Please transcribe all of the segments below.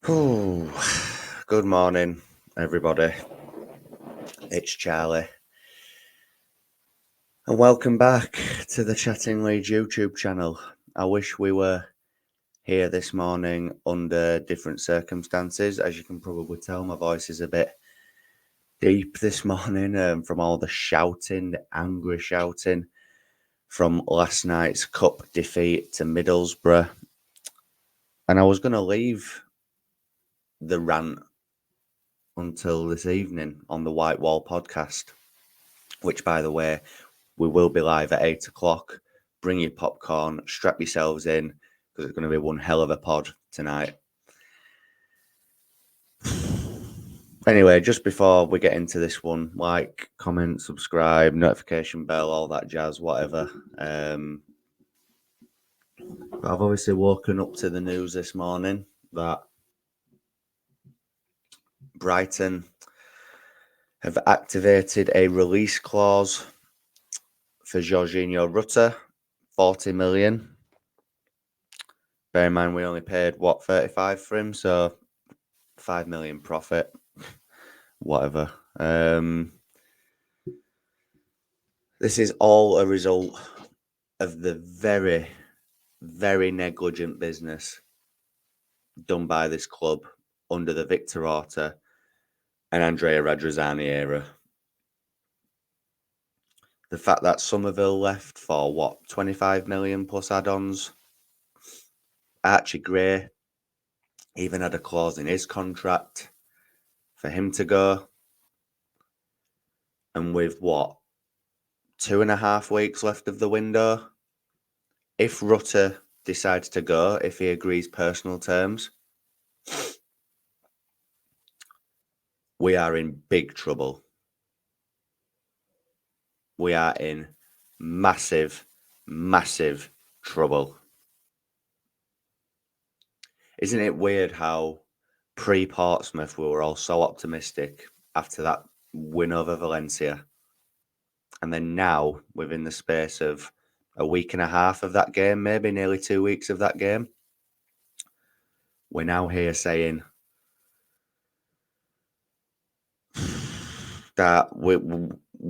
Ooh, good morning, everybody. It's Charlie, and welcome back to the Chatting Leeds YouTube channel. I wish we were here this morning under different circumstances. As you can probably tell, my voice is a bit deep this morning from all the shouting, the angry shouting from last night's cup defeat to Middlesbrough. And I was going to leave the rant until this evening on the White Wall podcast, which, by the way, we will be live at 8 o'clock. Bring your popcorn, strap yourselves in, because it's going to be one hell of a pod tonight. Anyway, just before we get into this one, like, comment, subscribe, notification bell, all that jazz, whatever. I've obviously woken up to the news this morning that Brighton have activated a release clause for Jorginho Rutter, 40 million. Bear in mind, we only paid, 35 for him, so 5 million profit. Whatever. This is all a result of the very, very negligent business done by this club under the Victor Rutter and Andrea Radrizzani era. The fact that Somerville left for 25 million plus add-ons. Archie Gray even had a clause in his contract for him to go. And with 2.5 weeks left of the window, if Rutter decides to go, if he agrees personal terms, we are in big trouble. We are in massive, massive trouble. Isn't it weird how pre-Portsmouth we were all so optimistic after that win over Valencia? And then now, within the space of a week and a half of that game, maybe nearly 2 weeks of that game, we're now here saying that we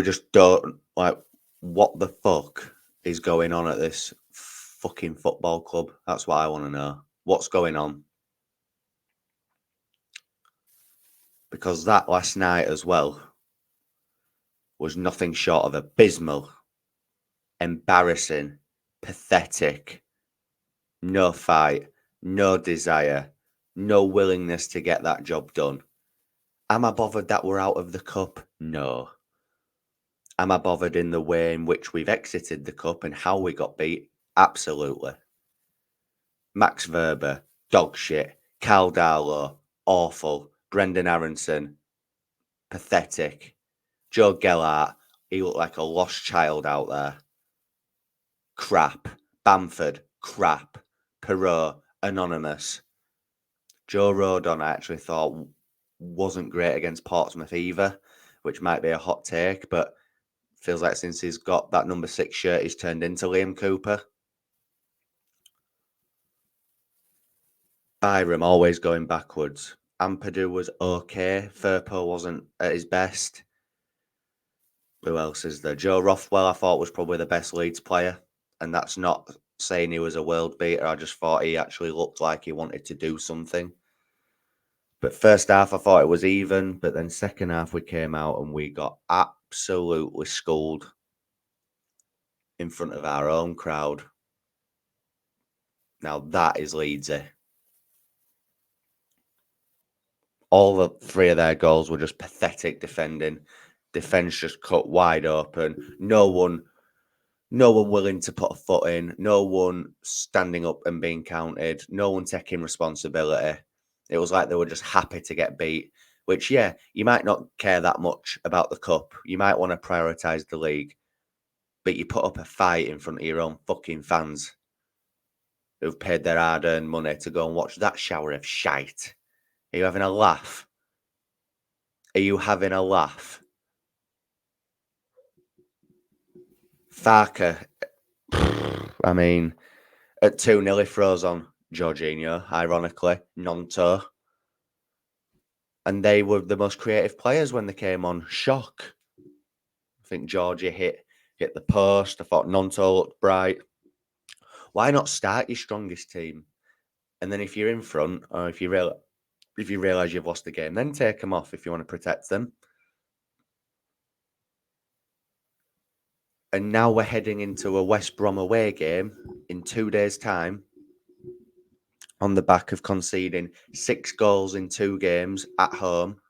just don't, like, what the fuck is going on at this fucking football club? That's what I want to know. What's going on? Because that last night as well was nothing short of abysmal, embarrassing, pathetic. No fight, no desire, no willingness to get that job done. Am I bothered that we're out of the cup? No. Am I bothered in the way in which we've exited the cup and how we got beat? Absolutely. Max Verber, dog shit. Cal Darlow, awful. Brendan Aronson, pathetic. Joe Gellart, he looked like a lost child out there. Crap. Bamford, crap. Perot, anonymous. Joe Rodon, I actually thought wasn't great against Portsmouth either, which might be a hot take, but feels like since he's got that number 6 shirt, he's turned into Liam Cooper. Byram always going backwards. Ampadu was okay. Firpo wasn't at his best. Who else is there? Joe Rothwell, I thought, was probably the best Leeds player. And that's not saying he was a world beater. I just thought he actually looked like he wanted to do something. But first half, I thought it was even. But then second half, we came out and we got absolutely schooled in front of our own crowd. Now, that is Leedsy. All the 3 of their goals were just pathetic defending. Defence just cut wide open. No one willing to put a foot in. No one standing up and being counted. No one taking responsibility. It was like they were just happy to get beat, which, yeah, you might not care that much about the cup. You might want to prioritise the league, but you put up a fight in front of your own fucking fans who've paid their hard-earned money to go and watch that shower of shite. Are you having a laugh? Are you having a laugh? Farker, I mean, at 2-0 he throws on Jorginho, ironically, non-toe. And they were the most creative players when they came on. Shock. I think Georgia hit the post. I thought Nonto looked bright. Why not start your strongest team? And then if you're in front, or if you realise you've lost the game, then take them off if you want to protect them. And now we're heading into a West Brom away game in 2 days' time on the back of conceding 6 goals in 2 games at home.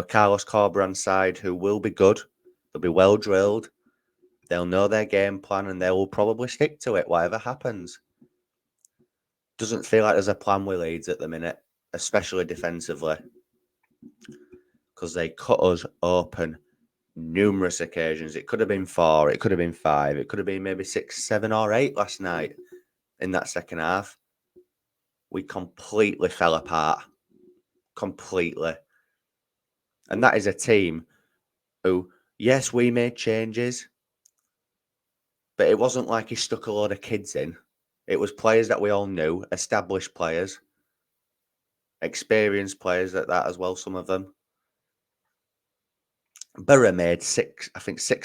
Carlos Corberan's side, who will be good, they'll be well drilled, they'll know their game plan, and they will probably stick to it, whatever happens. Doesn't feel like there's a plan with Leeds at the minute, especially defensively, because they cut us open numerous occasions. It could have been 4, it could have been 5, it could have been maybe 6, 7 or 8 last night in that second half. We completely fell apart. Completely. And that is a team who, yes, we made changes, but it wasn't like he stuck a load of kids in. It was players that we all knew, established players, experienced players at that as well, some of them. Boro made 6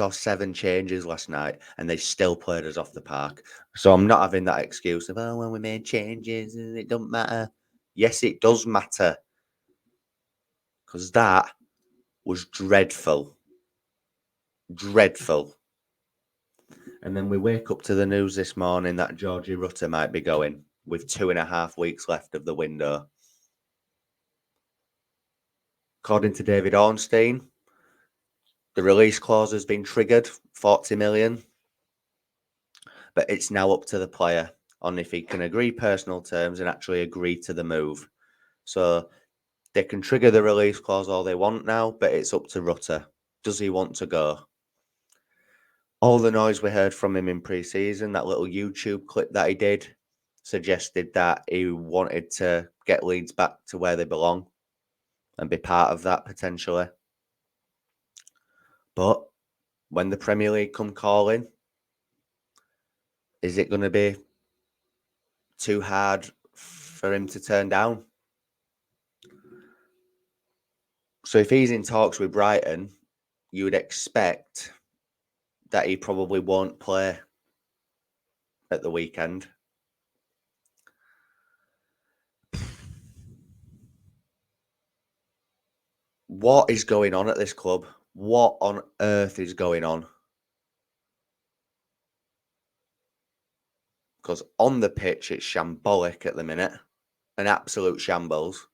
or 7 changes last night, and they still played us off the park. So I'm not having that excuse of, when we made changes, it don't matter. Yes, it does matter. Because that was dreadful. Dreadful. And then we wake up to the news this morning that Rutter might be going with 2.5 weeks left of the window. According to David Ornstein, the release clause has been triggered, 40 million. But it's now up to the player on if he can agree personal terms and actually agree to the move. So they can trigger the release clause all they want now, but it's up to Rutter. Does he want to go? All the noise we heard from him in pre-season, that little YouTube clip that he did, suggested that he wanted to get Leeds back to where they belong and be part of that potentially. But when the Premier League come calling, is it going to be too hard for him to turn down? So if he's in talks with Brighton, you would expect that he probably won't play at the weekend. What is going on at this club? What on earth is going on? Because on the pitch, it's shambolic at the minute. An absolute shambles.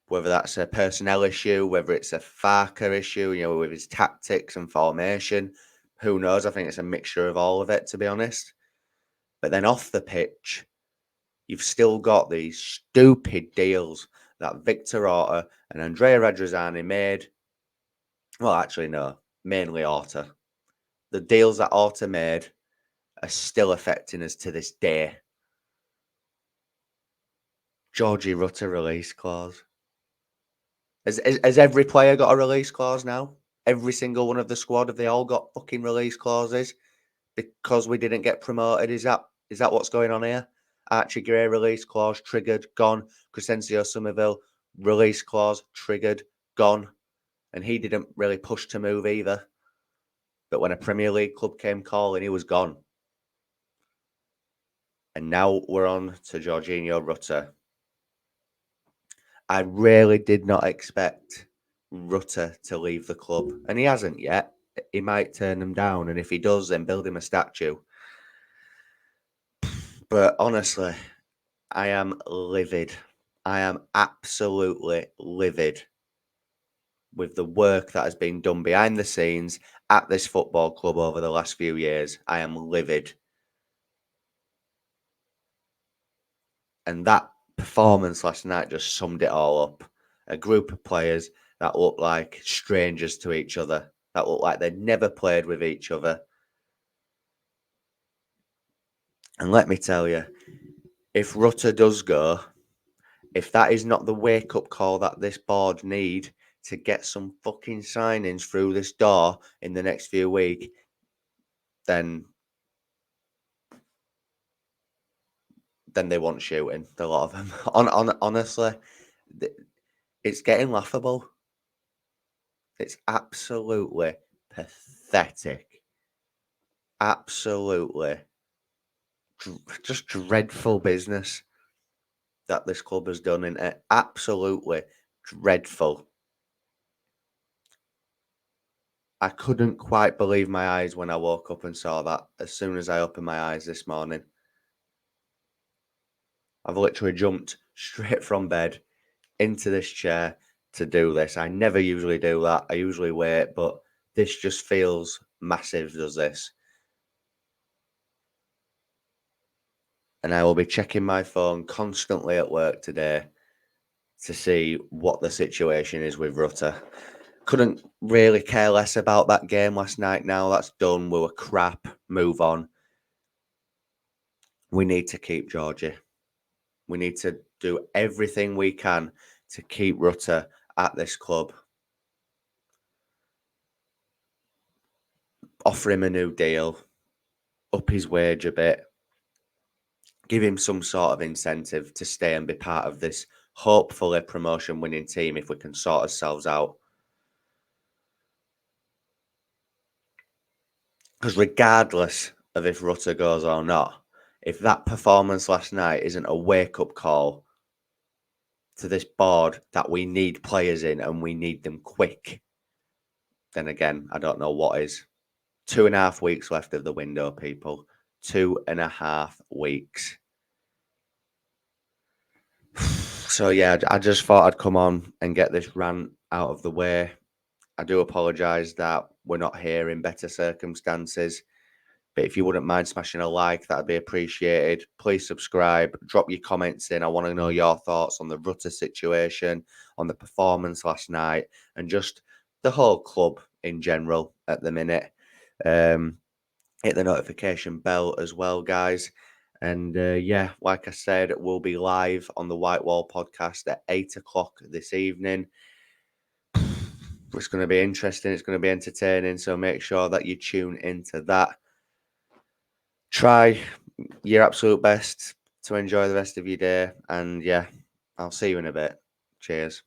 Whether that's a personnel issue, whether it's a Farker issue, with his tactics and formation, who knows? I think it's a mixture of all of it, to be honest. But then off the pitch, you've still got these stupid deals that Victor Rutter and Andrea Radrizzani made. Well, actually, no, mainly Rutter. The deals that Rutter made are still affecting us to this day. Rutter release clause. Has every player got a release clause now? Every single one of the squad, have they all got fucking release clauses because we didn't get promoted? Is that what's going on here? Archie Gray release clause triggered, gone. Crescencio Somerville release clause triggered, gone. And he didn't really push to move either. But when a Premier League club came calling, he was gone. And now we're on to Jorginho Rutter. I really did not expect Rutter to leave the club. And he hasn't yet. He might turn them down. And if he does, then build him a statue. But honestly, I am livid. I am absolutely livid with the work that has been done behind the scenes at this football club over the last few years. I am livid. And that performance last night just summed it all up. A group of players that looked like strangers to each other, that looked like they'd never played with each other. And let me tell you, if Rutter does go, if that is not the wake-up call that this board need to get some fucking signings through this door in the next few weeks, then they want shooting, a lot of them. Honestly, It's getting laughable. It's absolutely pathetic. Absolutely just dreadful business that this club has done in it. Absolutely dreadful. I couldn't quite believe my eyes when I woke up and saw that as soon as I opened my eyes this morning. I've literally jumped straight from bed into this chair to do this. I never usually do that. I usually wait, but this just feels massive, does this? And I will be checking my phone constantly at work today to see what the situation is with Rutter. Couldn't really care less about that game last night now. That's done. We were crap. Move on. We need to keep Georgie. We need to do everything we can to keep Rutter at this club. Offer him a new deal. Up his wage a bit. Give him some sort of incentive to stay and be part of this hopefully promotion winning team if we can sort ourselves out. Because regardless of if Rutter goes or not, if that performance last night isn't a wake-up call to this board that we need players in and we need them quick, then again, I don't know what is. 2.5 weeks left of the window, people. 2.5 weeks. So yeah, I just thought I'd come on and get this rant out of the way. I do apologise that we're not here in better circumstances. But if you wouldn't mind smashing a like, that'd be appreciated. Please subscribe, drop your comments in. I want to know your thoughts on the Rutter situation, on the performance last night, and just the whole club in general at the minute. Hit the notification bell as well, guys. And yeah, like I said, we'll be live on the White Wall podcast at 8 o'clock this evening. It's going to be interesting. It's going to be entertaining. So make sure that you tune into that. Try your absolute best to enjoy the rest of your day. And yeah, I'll see you in a bit. Cheers.